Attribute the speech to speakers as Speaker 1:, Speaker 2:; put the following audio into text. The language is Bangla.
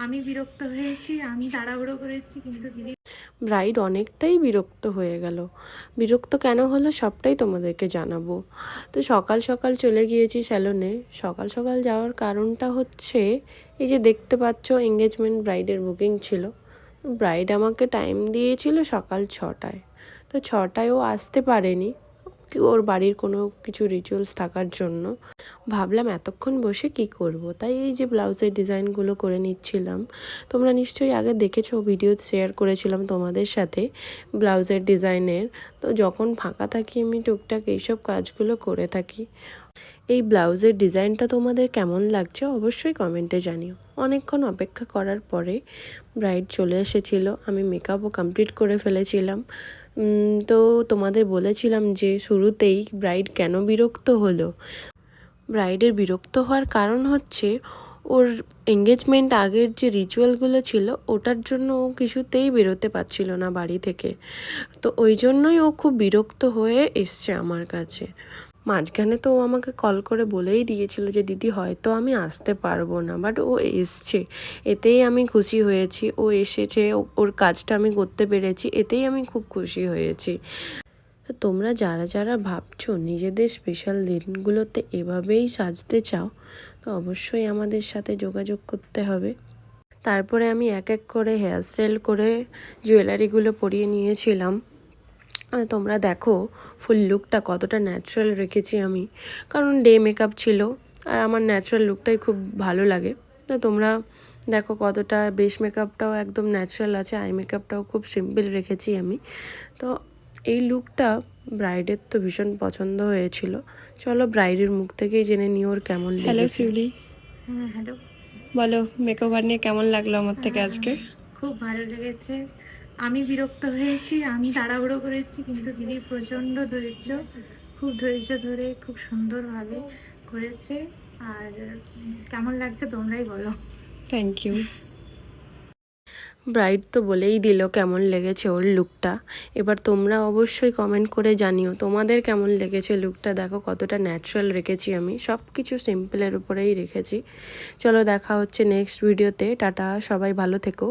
Speaker 1: আমি বিরক্ত হয়েছি, আমি তাড়াহুড়ো করেছি, কিন্তু দিদি
Speaker 2: ব্রাইড অনেকটাই বিরক্ত হয়ে গেল। বিরক্ত কেন হলো সবটাই তোমাদেরকে জানাবো। তো সকাল সকাল চলে গিয়েছি স্যালনে। সকাল সকাল যাওয়ার কারণটা হচ্ছে এই যে দেখতে পাচ্ছ এঙ্গেজমেন্ট ব্রাইডের বুকিং ছিল। ব্রাইড আমাকে টাইম দিয়েছিল সকাল 6টায়। তো 6টায় ও আসতে পারেনি, ওর বাড়ির কোনো কিছু রিচুয়ালস থাকার জন্য। ভাবলাম এতক্ষণ বসে কি করব, তাই এই যে ব্লাউজের ডিজাইনগুলো করে নিচ্ছিলাম। তোমরা নিশ্চয়ই আগে দেখেছো, ভিডিও শেয়ার করেছিলাম তোমাদের সাথে ব্লাউজের ডিজাইনের। তো যখন ফাঁকা থাকি আমি টুকটাক এইসব কাজগুলো করে থাকি। এই ব্লাউজের ডিজাইনটা তোমাদের কেমন লাগছে অবশ্যই কমেন্টে জানিও। অনেকক্ষণ অপেক্ষা করার পরে ব্রাইড চলে এসেছিল, আমি মেকআপও কমপ্লিট করে ফেলেছিলাম। তো তোমাদের বলেছিলাম যে শুরুতেই ব্রাইড কেন বিরক্ত হলো। ব্রাইডের বিরক্ত হওয়ার কারণ হচ্ছে ওর এঙ্গেজমেন্ট আগের যে রিচুয়ালগুলো ছিল ওটার জন্য ও কিছুতেই বেরোতে পারছিল না বাড়ি থেকে। তো ওই জন্যই ও খুব বিরক্ত হয়ে এসছে আমার কাছে। মাঝখানে তো ও আমাকে কল করে বলেই দিয়েছিল যে দিদি হয়তো আমি আসতে পারবো না, বাট ও এসছে, এতেই আমি খুশি হয়েছি। ও এসেছে, ওর কাজটা আমি করতে পেরেছি, এতেই আমি খুব খুশি হয়েছি। তো তোমরা যারা যারা ভাবছো নিজেদের স্পেশাল দিনগুলোতে এভাবেই সাজতে চাও, তো অবশ্যই আমাদের সাথে যোগাযোগ করতে হবে। তারপরে আমি এক এক করে হেয়ার স্টাইল করে জুয়েলারিগুলো পরিয়ে নিয়েছিলাম। তোমরা দেখো ফুল লুকটা কতটা ন্যাচারাল রেখেছি আমি, কারণ ডে মেকআপ ছিল আর আমার ন্যাচারাল লুকটাই খুব ভালো লাগে। তো তোমরা দেখো কতটা বেস মেকআপটাও একদম ন্যাচারাল আছে, আই মেকআপটাও খুব সিম্পল রেখেছি আমি। তো এই লুকটা ব্রাইডের তো ভীষণ পছন্দ হয়েছিল। চলো ব্রাইডের মুখ থেকেই জেনে নিই ওর কেমন লেগেছে। হ্যালো শিউলি,
Speaker 1: হ্যাঁ হ্যালো।
Speaker 2: বলো মেকওভার নিয়ে কেমন লাগলো আমার থেকে আজকে?
Speaker 1: খুব ভালো লেগেছে। আমি বিরক্ত হয়েছি, আমি তাড়াহুড়ো করেছি, কিন্তু দিদি প্রচণ্ড ধৈর্য, খুব ধৈর্য ধরে খুব সুন্দরভাবে করেছে। আর কেমন লাগছে তোমরাই বলো।
Speaker 2: Thank you. ব্রাইড তো বলেই দিল কেমন লেগেছে ওর লুকটা। এবার তোমরা অবশ্যই কমেন্ট করে জানিও তোমাদের কেমন লেগেছে লুকটা। দেখো কতটা ন্যাচারাল রেখেছি আমি, সব কিছু সিম্পলের উপরেই রেখেছি। চলো দেখা হচ্ছে নেক্সট ভিডিওতে। টাটা, সবাই ভালো থেকো।